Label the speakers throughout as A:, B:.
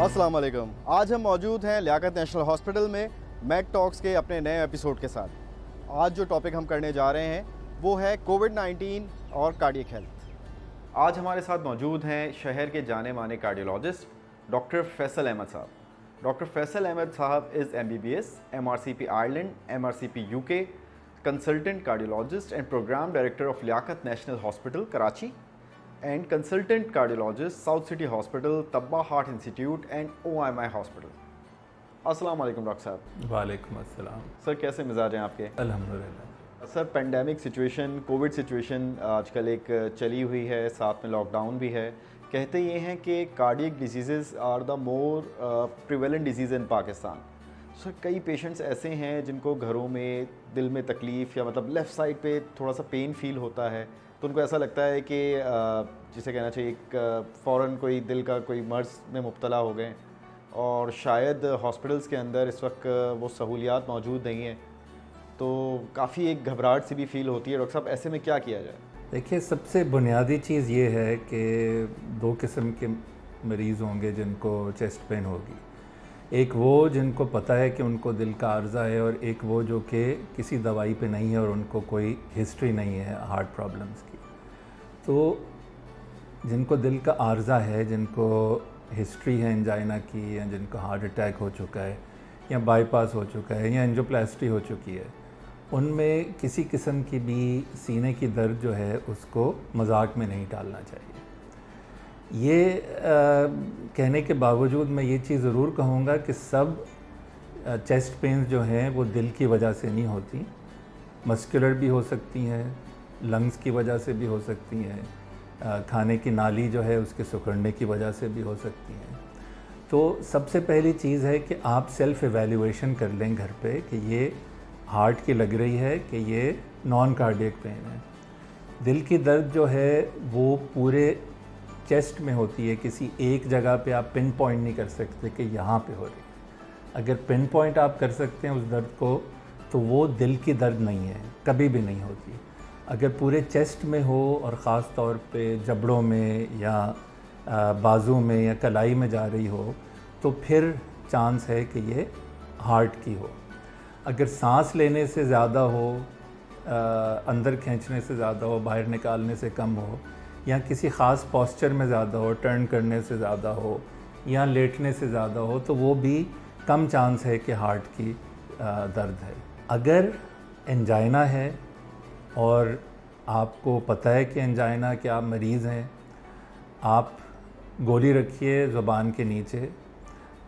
A: अस्सलाम वालेकुम। आज हम मौजूद हैं लियाकत नेशनल हॉस्पिटल में मैक टॉक्स के अपने नए एपिसोड के साथ। आज जो टॉपिक हम करने जा रहे हैं वो है कोविड-19 और कार्डियक हेल्थ। आज हमारे साथ मौजूद हैं शहर के जाने माने कार्डियोलॉजिस्ट डॉक्टर फैसल अहमद साहब। डॉक्टर फैसल अहमद साहब is MBBS, MRCP Ireland, MRCP UK, consultant cardiologist and programme director of Liaquat National Hospital Karachi and consultant cardiologist South City Hospital, Tabba Heart Institute and OIMI Hospital. अस्सलाम वालेकुम डॉक्टर साहब।
B: वालेकुम अस्सलाम।
A: सर कैसे मिजाज हैं आपके?
B: अल्हम्दुलिल्लाह।
A: Sir pandemic situation, Covid situation आजकल एक चली हुई है, साथ में लॉकडाउन भी है। कहते ये हैं कि cardiac disease are the more prevalent disease in Pakistan. Sir कई पेशेंट्स ऐसे हैं जिनको घरों में दिल में तकलीफ़ या मतलब लेफ़्ट साइड पे थोड़ा सा पेन फील होता है, तो उनको ऐसा लगता है कि जिसे कहना चाहिए फ़ौरन कोई दिल का कोई मर्ज़ में मुब्तला हो गए और शायद हॉस्पिटल्स के अंदर इस वक्त वो सहूलियात मौजूद नहीं हैं, तो काफ़ी एक घबराहट सी भी फ़ील होती है। डॉक्टर साहब ऐसे में क्या किया जाए?
B: देखिए, सबसे बुनियादी चीज़ ये है कि दो किस्म के मरीज़ होंगे जिनको चेस्ट पेन होगी। एक वो जिनको पता है कि उनको दिल का आर्ज़ा है, और एक वो जो कि किसी दवाई पे नहीं है और उनको कोई हिस्ट्री नहीं है हार्ट प्रॉब्लम्स की। तो जिनको दिल का आर्ज़ा है, जिनको हिस्ट्री है एंजाइना की, या जिनको हार्ट अटैक हो चुका है या बाईपास हो चुका है या एंजियोप्लास्टी हो चुकी है, उनमें किसी किस्म की भी सीने की दर्द जो है उसको मजाक में नहीं टालना चाहिए। ये कहने के बावजूद मैं ये चीज़ ज़रूर कहूँगा कि सब चेस्ट पेन्स जो हैं वो दिल की वजह से नहीं होती, मस्कुलर भी हो सकती हैं, लंग्स की वजह से भी हो सकती हैं, खाने की नाली जो है उसके सिकुड़ने की वजह से भी हो सकती हैं। तो सबसे पहली चीज़ है कि आप सेल्फ़ एवेल्युएशन कर लें घर पे कि ये हार्ट की लग रही है कि ये नॉन कार्डियक पेन है। दिल की दर्द जो है वो पूरे चेस्ट में होती है, किसी एक जगह पे आप पिन पॉइंट नहीं कर सकते कि यहाँ पे हो रही है। अगर पिन पॉइंट आप कर सकते हैं उस दर्द को, तो वो दिल की दर्द नहीं है, कभी भी नहीं होती। अगर पूरे चेस्ट में हो और ख़ास तौर पे जबड़ों में या बाजू में या कलाई में जा रही हो, तो फिर चांस है कि ये हार्ट की हो। अगर सांस लेने से ज़्यादा हो, अंदर खींचने से ज़्यादा हो, बाहर निकालने से कम हो, या किसी ख़ास पोस्चर में ज़्यादा हो, टर्न करने से ज़्यादा हो या लेटने से ज़्यादा हो, तो वो भी कम चांस है कि हार्ट की दर्द है। अगर एंजाइना है और आपको पता है कि एंजाइना के आप मरीज़ हैं, आप गोली रखिए ज़ुबान के नीचे।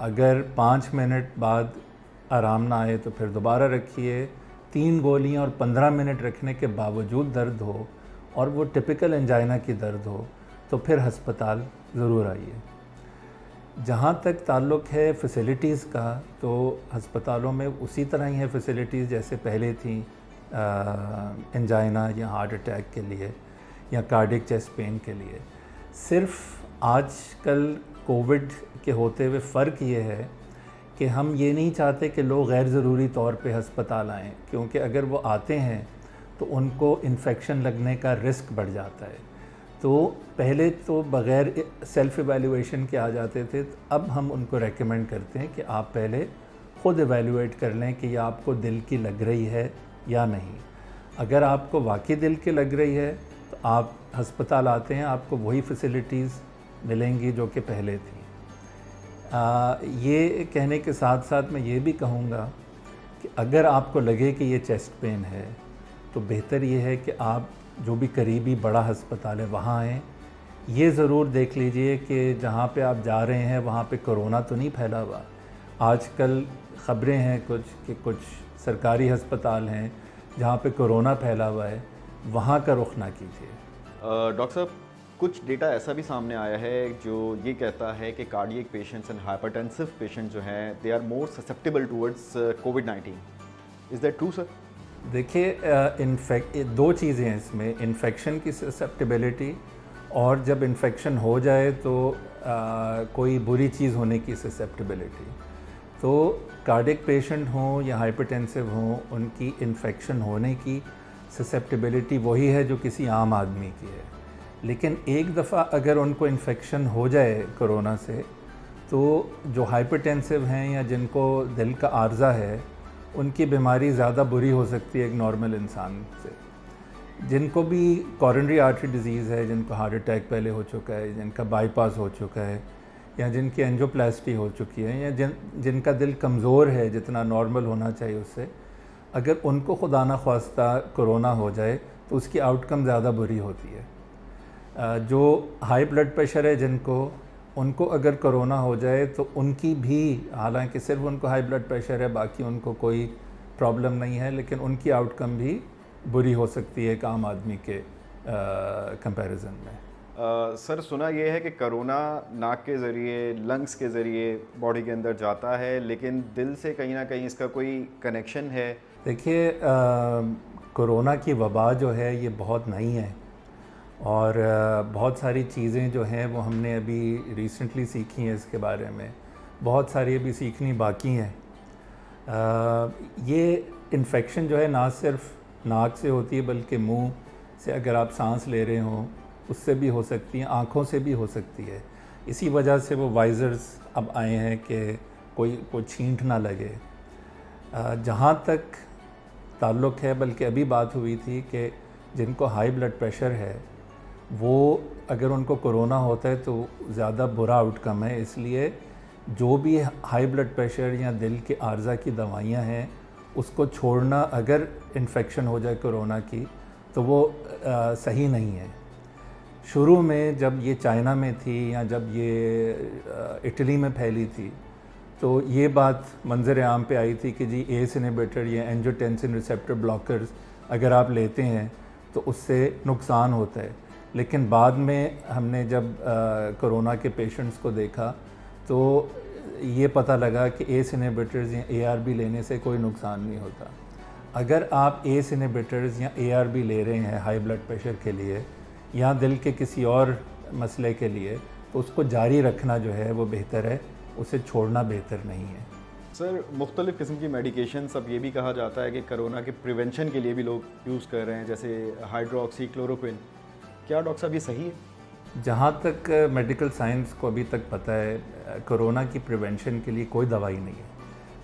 B: अगर 5 मिनट बाद आराम ना आए तो फिर दोबारा रखिए। 3 गोलियां और 15 मिनट रखने के बावजूद दर्द हो और वो टिपिकल एंजाइना की दर्द हो, तो फिर हस्पताल ज़रूर आइए। जहाँ तक ताल्लुक़ है फ़ैसिलिटीज़ का, तो हस्पतालों में उसी तरह ही है फ़ैसिलिटीज़ जैसे पहले थी एंजाइना या हार्ट अटैक के लिए या कार्डियक चेस्ट पेन के लिए। सिर्फ आजकल कोविड के होते हुए फ़र्क ये है कि हम ये नहीं चाहते कि लोग गैर ज़रूरी तौर पे हस्पताल आएँ, क्योंकि अगर वो आते हैं तो उनको इन्फेक्शन लगने का रिस्क बढ़ जाता है। तो पहले तो बग़ैर सेल्फ़ एवेल्युएशन के आ जाते थे, तो अब हम उनको रेकमेंड करते हैं कि आप पहले ख़ुद एवेल्युएट कर लें कि ये आपको दिल की लग रही है या नहीं। अगर आपको वाकई दिल की लग रही है तो आप हस्पताल आते हैं, आपको वही फैसिलिटीज़ मिलेंगी जो कि पहले थी। ये कहने के साथ साथ मैं ये भी कहूँगा कि अगर आपको लगे कि ये चेस्ट पेन है, तो बेहतर ये है कि आप जो भी करीबी बड़ा हस्पताल है वहाँ आएँ। ये ज़रूर देख लीजिए कि जहाँ पे आप जा रहे हैं वहाँ पे कोरोना तो नहीं फैला हुआ। आजकल ख़बरें हैं कुछ कि कुछ सरकारी हस्पताल हैं जहाँ पे कोरोना फैला हुआ है, वहाँ का रुख ना कीजिए।
A: डॉक्टर साहब, कुछ डेटा ऐसा भी सामने आया है जो ये कहता है कि cardiac patients and hypertensive patient जो हैं they are more susceptible towards कोविड-19। Is that true sir?
B: देखिए, दो चीज़ें हैं इसमें, इन्फेक्शन की ससेप्टेबिलिटी और जब इन्फेक्शन हो जाए तो कोई बुरी चीज़ होने की ससेप्टेबिलिटी। तो कार्डियक पेशेंट हों या हाइपरटेंसिव हों, उनकी इन्फेक्शन होने की ससेप्टेबिलिटी वही है जो किसी आम आदमी की है। लेकिन एक दफ़ा अगर उनको इन्फेक्शन हो जाए कोरोना से, तो जो हाइपरटेंसिव हैं या जिनको दिल का आर्जा है, उनकी बीमारी ज़्यादा बुरी हो सकती है एक नॉर्मल इंसान से। जिनको भी कॉरोनरी आर्टरी डिजीज़ है, जिनको हार्ट अटैक पहले हो चुका है, जिनका बाईपास हो चुका है, या जिनकी एंजियोप्लास्टी हो चुकी है, या जिनका दिल कमज़ोर है जितना नॉर्मल होना चाहिए उससे, अगर उनको खुदा न ख्वास्ता कोरोना हो जाए तो उसकी आउटकम ज़्यादा बुरी होती है। जो हाई ब्लड प्रेशर है जिनको, उनको अगर कोरोना हो जाए तो उनकी भी, हालांकि सिर्फ उनको हाई ब्लड प्रेशर है, बाकी उनको कोई प्रॉब्लम नहीं है, लेकिन उनकी आउटकम भी बुरी हो सकती है एक आम आदमी के कंपैरिजन में।
A: सर, सुना ये है कि कोरोना नाक के ज़रिए, लंग्स के ज़रिए बॉडी के अंदर जाता है, लेकिन दिल से कहीं ना कहीं इसका कोई कनेक्शन है?
B: देखिए, कोरोना की वबा जो है ये बहुत नई है, और बहुत सारी चीज़ें जो हैं वो हमने अभी रिसेंटली सीखी हैं इसके बारे में, बहुत सारी अभी सीखनी बाकी हैं। ये इन्फेक्शन जो है ना सिर्फ नाक से होती है, बल्कि मुंह से अगर आप सांस ले रहे हों उससे भी हो सकती है, आँखों से भी हो सकती है। इसी वजह से वो वाइज़र्स अब आए हैं कि कोई छींट ना लगे। जहाँ तक ताल्लुक़ है, बल्कि अभी बात हुई थी कि जिनको हाई ब्लड प्रेशर है वो अगर उनको कोरोना होता है तो ज़्यादा बुरा आउटकम है। इसलिए जो भी हाई ब्लड प्रेशर या दिल के आर्जा की दवाइयाँ हैं उसको छोड़ना, अगर इन्फेक्शन हो जाए कोरोना की तो वो सही नहीं है। शुरू में जब ये चाइना में थी या जब ये इटली में फैली थी तो ये बात मंजर आम पे आई थी कि जी एस इनहिबिटर या एंजियोटेंसिन रिसेप्टर ब्लॉकर्स अगर आप लेते हैं तो उससे नुकसान होता है। लेकिन बाद में हमने जब कोरोना के पेशेंट्स को देखा तो ये पता लगा कि एस इनहिबिटर्स या ARB लेने से कोई नुकसान नहीं होता। अगर आप एस इनहिबिटर्स या ARB ले रहे हैं हाई ब्लड प्रेशर के लिए या दिल के किसी और मसले के लिए, तो उसको जारी रखना जो है वो बेहतर है, उसे छोड़ना बेहतर नहीं है।
A: सर, मुख्तलिफ़ किस्म की मेडिकेशंस, अब ये भी कहा जाता है कि कोरोना के प्रिवेंशन के लिए भी लोग यूज़ कर रहे हैं, जैसे हाइड्रोक्सी क्लोरोक्विन। क्या डॉक्टर साहब ये सही है?
B: जहाँ तक मेडिकल साइंस को अभी तक पता है, कोरोना की प्रिवेंशन के लिए कोई दवाई नहीं है।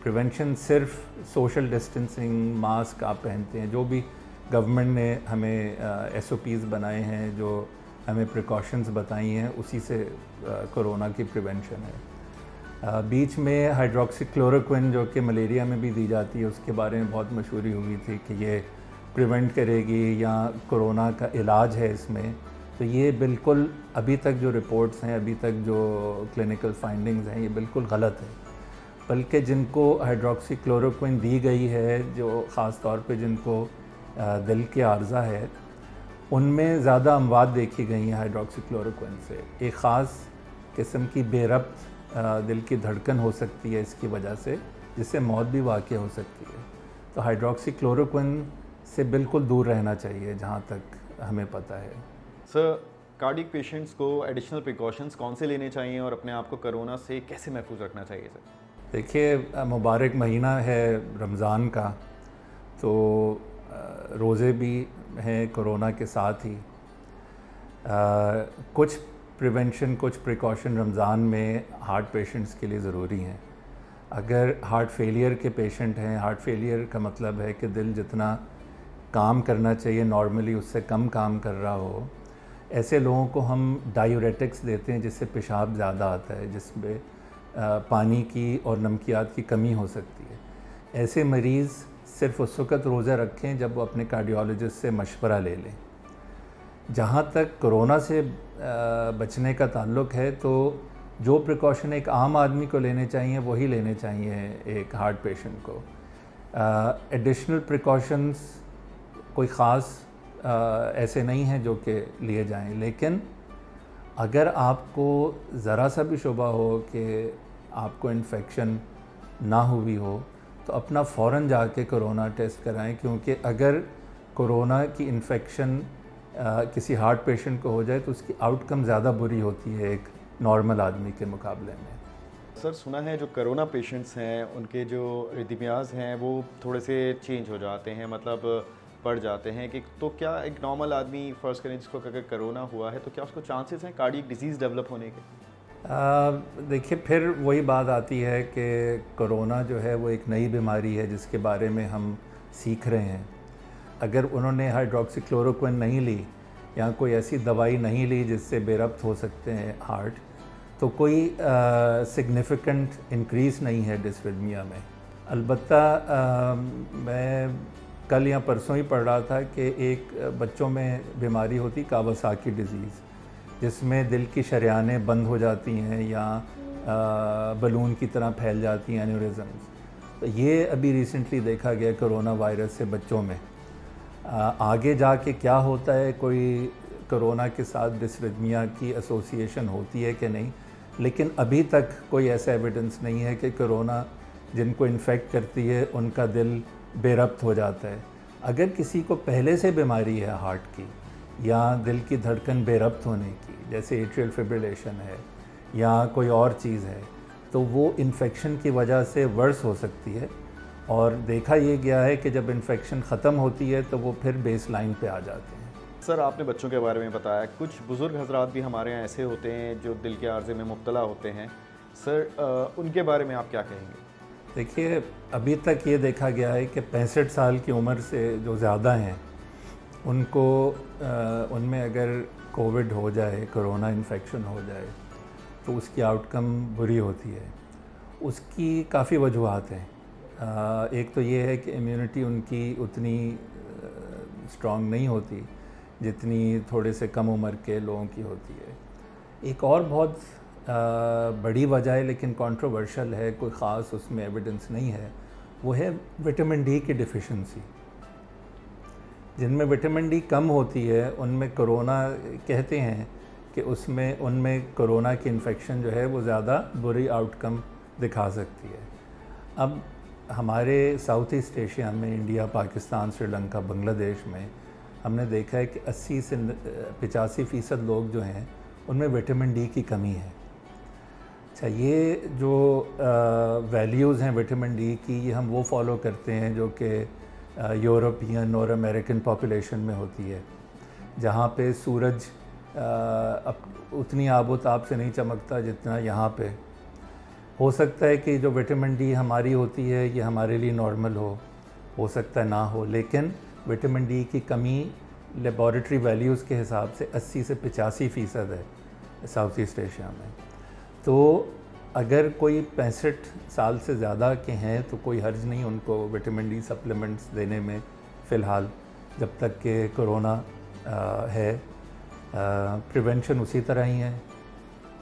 B: प्रिवेंशन सिर्फ सोशल डिस्टेंसिंग, मास्क आप पहनते हैं, जो भी गवर्नमेंट ने हमें SOPs बनाए हैं, जो हमें प्रिकॉशंस बताई हैं, उसी से कोरोना की प्रिवेंशन है। बीच में हाइड्रोक्सी क्लोरोक्विन जो कि मलेरिया में भी दी जाती है, उसके बारे में बहुत मशहूरी हुई थी कि ये प्रिवेंट करेगी या कोरोना का इलाज है इसमें। तो ये बिल्कुल, अभी तक जो रिपोर्ट्स हैं, अभी तक जो क्लिनिकल फाइंडिंग्स हैं, ये बिल्कुल गलत है। बल्कि जिनको हाइड्रोक्सी क्लोरोक्विन दी गई है, जो ख़ास तौर पे जिनको दिल के आर्जा है, उनमें ज़्यादा अमवात देखी गई हैं हाइड्रोक्सी क्लोरोक्विन से। एक ख़ास किस्म की बेरब्त दिल की धड़कन हो सकती है इसकी वजह से, जिससे मौत भी वाक़ई हो सकती है। तो हाइड्रोक्सी क्लोरोक्विन से बिल्कुल दूर रहना चाहिए जहाँ तक हमें पता है।
A: सर, कार्डियक पेशेंट्स को एडिशनल प्रिकॉशंस कौन से लेने चाहिए और अपने आप को कोरोना से कैसे महफूज रखना चाहिए सर?
B: देखिए, मुबारक महीना है रमज़ान का, तो रोज़े भी हैं कोरोना के साथ ही। कुछ प्रिवेंशन, कुछ प्रिकॉशन रमज़ान में हार्ट पेशेंट्स के लिए ज़रूरी हैं। अगर हार्ट फेलियर के पेशेंट हैं, हार्ट फेलियर का मतलब है कि दिल जितना काम करना चाहिए नॉर्मली उससे कम काम कर रहा हो, ऐसे लोगों को हम डायूरेटिक्स देते हैं जिससे पेशाब ज़्यादा आता है, जिसमें पानी की और नमकियात की कमी हो सकती है। ऐसे मरीज़ सिर्फ उस वक़्त रोज़ा रखें जब वो अपने कार्डियोलॉजिस्ट से मशवरा ले लें। जहाँ तक कोरोना से बचने का ताल्लुक़ है, तो जो प्रिकॉशन एक आम आदमी को लेने चाहिए वही लेने चाहिए एक हार्ट पेशेंट को। एडिशनल प्रिकॉशंस कोई ख़ास ऐसे नहीं हैं जो कि लिए जाएं, लेकिन अगर आपको ज़रा सा भी शुबा हो कि आपको इन्फेक्शन ना हुई हो तो अपना फ़ौरन जाके कोरोना टेस्ट कराएं, क्योंकि अगर कोरोना की इन्फेक्शन किसी हार्ट पेशेंट को हो जाए तो उसकी आउटकम ज़्यादा बुरी होती है एक नॉर्मल आदमी के मुकाबले में।
A: सर, सुना है जो कोरोना पेशेंट्स हैं उनके जो रिदमियाज़ हैं वो थोड़े से चेंज हो जाते हैं, मतलब बढ़ जाते हैं कि, तो क्या एक नॉर्मल आदमी फ़र्ज़ करें जिसको अगर कोरोना हुआ है तो क्या उसको चांसेस हैं कार्डियक डिजीज़ डेवलप होने के?
B: देखिए, फिर वही बात आती है कि कोरोना जो है वो एक नई बीमारी है जिसके बारे में हम सीख रहे हैं। अगर उन्होंने हाइड्रोक्सीक्लोरोक्विन नहीं ली या कोई ऐसी दवाई नहीं ली जिससे बेरब्त हो सकते हैं हार्ट, तो कोई सिग्निफिकेंट इंक्रीज़ नहीं है डिस्रिथमिया में। अलबत्ता मैं कल या परसों ही पढ़ रहा था कि एक बच्चों में बीमारी होती कावासाकी डिज़ीज़, जिसमें दिल की शरियानें बंद हो जाती हैं या बलून की तरह फैल जाती हैं, एन्यूरिज्म्स। तो ये अभी रिसेंटली देखा गया कोरोना वायरस से बच्चों में। आगे जाके क्या होता है, कोई कोरोना के साथ डिस्रिथमिया की एसोसिएशन होती है कि नहीं, लेकिन अभी तक कोई ऐसा एविडेंस नहीं है कि कोरोना जिनको इन्फेक्ट करती है उनका दिल बेरब्त हो जाता है। अगर किसी को पहले से बीमारी है हार्ट की या दिल की धड़कन बेरब्त होने की, जैसे एट्रियल फिब्रिलेशन है या कोई और चीज़ है, तो वो इन्फेक्शन की वजह से वर्स हो सकती है। और देखा ये गया है कि जब इन्फेक्शन ख़त्म होती है तो वो फिर बेस लाइन पे आ जाते हैं।
A: सर, आपने बच्चों के बारे में बताया, कुछ बुज़ुर्ग हजरात भी हमारे यहाँ ऐसे होते हैं जो दिल के आर्जे में मुब्तला होते हैं। सर, उनके बारे में आप क्या कहेंगे?
B: देखिए, अभी तक ये देखा गया है कि 65 साल की उम्र से जो ज़्यादा हैं उनको उनमें अगर कोविड हो जाए, कोरोना इन्फेक्शन हो जाए, तो उसकी आउटकम बुरी होती है। उसकी काफ़ी वजूहात हैं। एक तो ये है कि इम्यूनिटी उनकी उतनी स्ट्रॉन्ग नहीं होती जितनी थोड़े से कम उम्र के लोगों की होती है। एक और बहुत बड़ी वजह है, लेकिन कंट्रोवर्शियल है, कोई ख़ास उसमें एविडेंस नहीं है, वो है विटामिन डी की डिफ़िशेंसी। जिनमें विटामिन डी कम होती है उनमें कोरोना, कहते हैं कि उसमें उनमें कोरोना की इन्फेक्शन जो है वो ज़्यादा बुरी आउटकम दिखा सकती है। अब हमारे साउथ ईस्ट एशिया में, इंडिया, पाकिस्तान, श्रीलंका, बांग्लादेश में हमने देखा है कि 80 से 85% लोग जो हैं उनमें विटामिन डी की कमी है। अच्छा, ये जो वैल्यूज़ हैं विटामिन डी की, ये हम वो फॉलो करते हैं जो कि यूरोपियन और अमेरिकन पॉपुलेशन में होती है, जहाँ पे सूरज उतनी आबोताब से नहीं चमकता जितना यहाँ पे। हो सकता है कि जो विटामिन डी हमारी होती है ये हमारे लिए नॉर्मल हो सकता है ना हो, लेकिन विटामिन डी की कमी लेबॉरेटरी वैल्यूज़ के हिसाब से 80 से 85% है साउथ ईस्ट एशिया में। तो अगर कोई 65 साल से ज़्यादा के हैं तो कोई हर्ज नहीं उनको विटामिन डी सप्लीमेंट्स देने में फ़िलहाल, जब तक कि कोरोना है। प्रिवेंशन उसी तरह ही है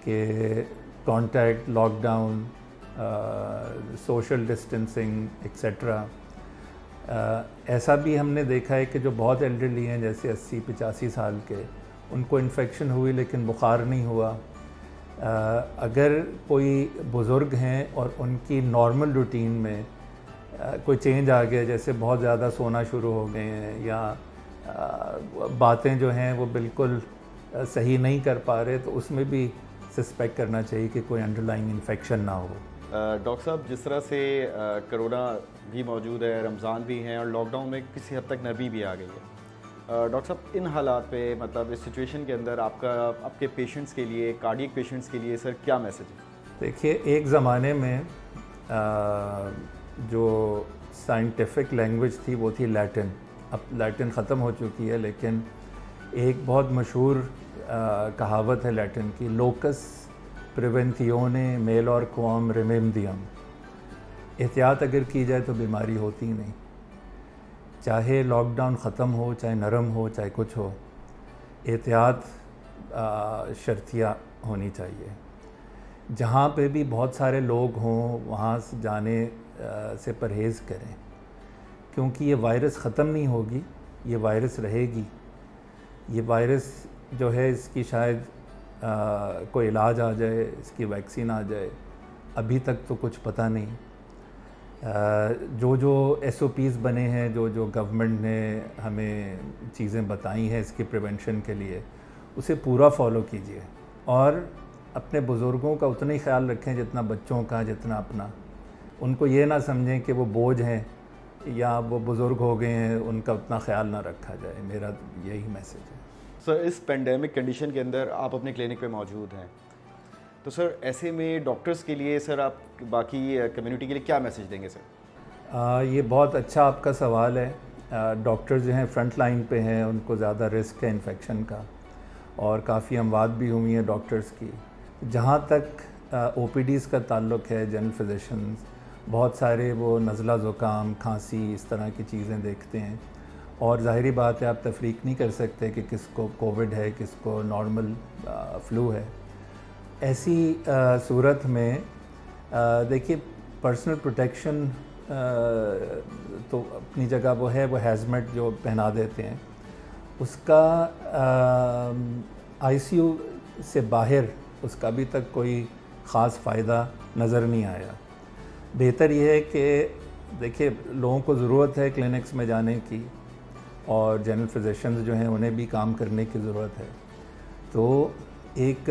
B: कि contact, lockdown, social distancing etcetera. ऐसा भी हमने देखा है कि जो बहुत एल्डरली हैं, जैसे 80-85 साल के, उनको इन्फेक्शन हुई लेकिन बुखार नहीं हुआ। अगर कोई बुज़ुर्ग हैं और उनकी नॉर्मल रूटीन में कोई चेंज आ गया, जैसे बहुत ज़्यादा सोना शुरू हो गए हैं या बातें जो हैं वो बिल्कुल सही नहीं कर पा रहे, तो उसमें भी सस्पेक्ट करना चाहिए कि कोई अंडरलाइंग इन्फेक्शन ना हो।
A: डॉक्टर साहब, जिस तरह से कोरोना भी मौजूद है, रमज़ान भी हैं और लॉकडाउन में किसी हद तक नरमी भी आ गई है, डॉक्टर साहब इन हालात पे, मतलब इस सिचुएशन के अंदर आपके पेशेंट्स के लिए, कार्डियक पेशेंट्स के लिए सर क्या मैसेज है?
B: देखिए, एक ज़माने में जो साइंटिफिक लैंग्वेज थी वो थी लैटिन। अब लैटिन ख़त्म हो चुकी है, लेकिन एक बहुत मशहूर कहावत है लैटिन की, लोकस प्रिवेंटियोने मेलर क्वाम रेमेडियम। एहतियात अगर की जाए तो बीमारी होती ही नहीं। चाहे लॉकडाउन ख़त्म हो, चाहे नरम हो, चाहे कुछ हो, एहतियात शर्तिया होनी चाहिए। जहाँ पे भी बहुत सारे लोग हों वहाँ से जाने से परहेज़ करें, क्योंकि ये वायरस ख़त्म नहीं होगी, ये वायरस रहेगी। ये वायरस जो है इसकी शायद कोई इलाज आ जाए, इसकी वैक्सीन आ जाए, अभी तक तो कुछ पता नहीं। जो SOPs बने हैं, जो गवर्नमेंट ने हमें चीज़ें बताई हैं इसके प्रिवेंशन के लिए, उसे पूरा फॉलो कीजिए और अपने बुज़ुर्गों का उतना ही ख्याल रखें जितना बच्चों का, जितना अपना। उनको ये ना समझें कि वो बोझ हैं या वो बुज़ुर्ग हो गए हैं, उनका उतना ख्याल ना रखा जाए। मेरा यही मैसेज है।
A: सर, इस पेंडेमिक कंडीशन के अंदर आप अपने क्लिनिक पे मौजूद हैं, तो सर ऐसे में डॉक्टर्स के लिए सर आप बाकी कम्युनिटी के लिए क्या मैसेज देंगे सर?
B: ये बहुत अच्छा आपका सवाल है। डॉक्टर जो हैं फ्रंट लाइन पे हैं, उनको ज़्यादा रिस्क है इन्फेक्शन का, और काफ़ी अमवात भी हुई हैं डॉक्टर्स की। जहाँ तक ओपीडीज़ का ताल्लुक़ है, जनरल फिजिशंस बहुत सारे वो नज़ला ज़ुकाम, खांसी, इस तरह की चीज़ें देखते हैं, और ज़ाहिरी बात है आप तफरीक नहीं कर सकते कि किसको कोविड है, किसको नॉर्मल फ्लू है। ऐसी सूरत में देखिए पर्सनल प्रोटेक्शन तो अपनी जगह वो है, वो हैज़मेट जो पहना देते हैं, उसका आईसीयू से बाहर उसका अभी तक कोई ख़ास फ़ायदा नज़र नहीं आया। बेहतर ये है कि देखिए लोगों को ज़रूरत है क्लिनिक्स में जाने की, और जनरल फिजिशंस जो हैं उन्हें भी काम करने की ज़रूरत है। तो एक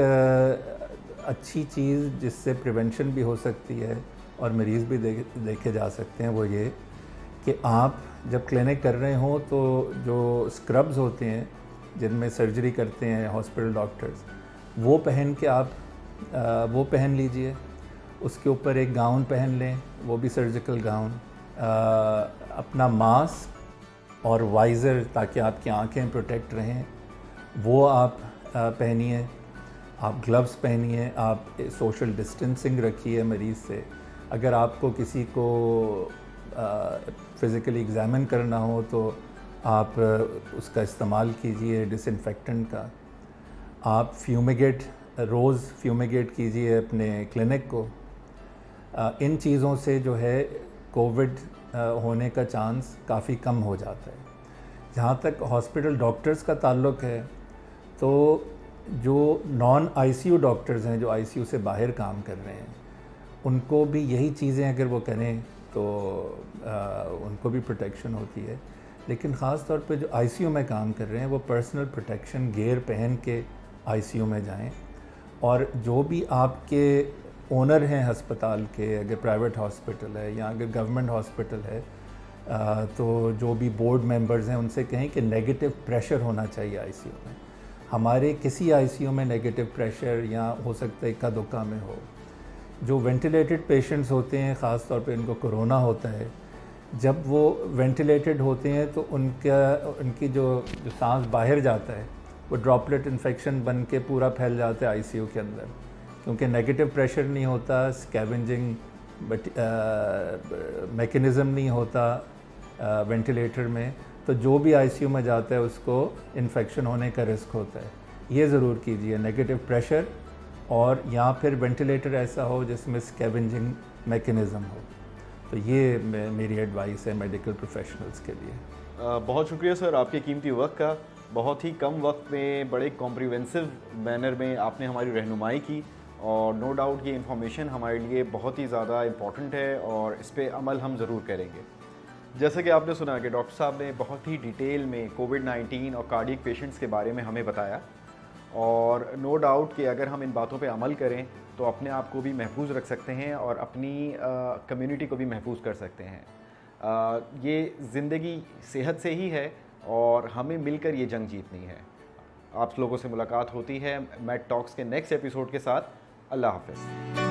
B: अच्छी चीज़ जिससे प्रिवेंशन भी हो सकती है और मरीज़ भी देखे जा सकते हैं, वो ये कि आप जब क्लिनिक कर रहे हों तो जो स्क्रब्स होते हैं जिनमें सर्जरी करते हैं हॉस्पिटल डॉक्टर्स, वो पहन के आप वो पहन लीजिए। उसके ऊपर एक गाउन पहन लें, वो भी सर्जिकल गाउन, अपना मास्क और वाइज़र ताकि आपकी आंखें प्रोटेक्ट रहें, वो आप पहनिए। आप ग्लव्स पहनिए, आप सोशल डिस्टेंसिंग रखिए मरीज़ से। अगर आपको किसी को फ़िज़िकली एग्ज़ामिन करना हो तो आप उसका इस्तेमाल कीजिए डिसइंफेक्टेंट का। आप रोज़ फ्यूमिगेट कीजिए अपने क्लिनिक को। इन चीज़ों से जो है कोविड होने का चांस काफ़ी कम हो जाता है। जहाँ तक हॉस्पिटल डॉक्टर्स का ताल्लुक़ है, तो जो नॉन आईसीयू डॉक्टर्स हैं, जो आईसीयू से बाहर काम कर रहे हैं, उनको भी यही चीज़ें अगर वो करें तो उनको भी प्रोटेक्शन होती है। लेकिन ख़ास तौर पे जो आईसीयू में काम कर रहे हैं, वो पर्सनल प्रोटेक्शन गियर पहन के आईसीयू में जाएं। और जो भी आपके ओनर हैं हस्पताल के, अगर प्राइवेट हॉस्पिटल है या अगर गवर्नमेंट हॉस्पिटल है, तो जो भी बोर्ड मेंबर्स हैं उनसे कहें कि नेगेटिव प्रेशर होना चाहिए आईसीयू में। हमारे किसी आईसीयू में नेगेटिव प्रेशर या हो सकता है इक्का दुक्का में हो। जो वेंटिलेटेड पेशेंट्स होते हैं, ख़ास तौर पे इनको कोरोना होता है, जब वो वेंटिलेटेड होते हैं तो उनकी जो सांस बाहर जाता है वो ड्रॉपलेट इन्फेक्शन बन के पूरा फैल जाता है आईसीयू के अंदर, क्योंकि नेगेटिव प्रेशर नहीं होता, स्कैवेंजिंग मैकेनिज़्म नहीं होता वेंटिलेटर में, तो जो भी आईसीयू में जाता है उसको इन्फेक्शन होने का रिस्क होता है। ये ज़रूर कीजिए, नेगेटिव प्रेशर, और या फिर वेंटिलेटर ऐसा हो जिसमें स्कैवेंजिंग मैकेनिज़्म हो। तो ये मेरी एडवाइस है मेडिकल प्रोफेशनल्स के लिए।
A: बहुत शुक्रिया सर आपके कीमती वक्त का। बहुत ही कम वक्त में बड़े कॉम्प्रिहेंसिव मैनर में आपने हमारी रहनुमाई की, और नो डाउट ये इन्फॉर्मेशन हमारे लिए बहुत ही ज़्यादा इम्पॉर्टेंट है और इस पर अमल हम ज़रूर करेंगे। जैसे कि आपने सुना कि डॉक्टर साहब ने बहुत ही डिटेल में कोविड-19 और कार्डियक पेशेंट्स के बारे में हमें बताया, और नो डाउट कि अगर हम इन बातों पे अमल करें तो अपने आप को भी महफूज रख सकते हैं और अपनी कम्युनिटी को भी महफूज कर सकते हैं। ये ज़िंदगी सेहत से ही है और हमें मिलकर ये जंग जीतनी है। आप लोगों से मुलाकात होती है मैड टॉक्स के नेक्स्ट एपिसोड के साथ। अल्लाह हाफ़िज़।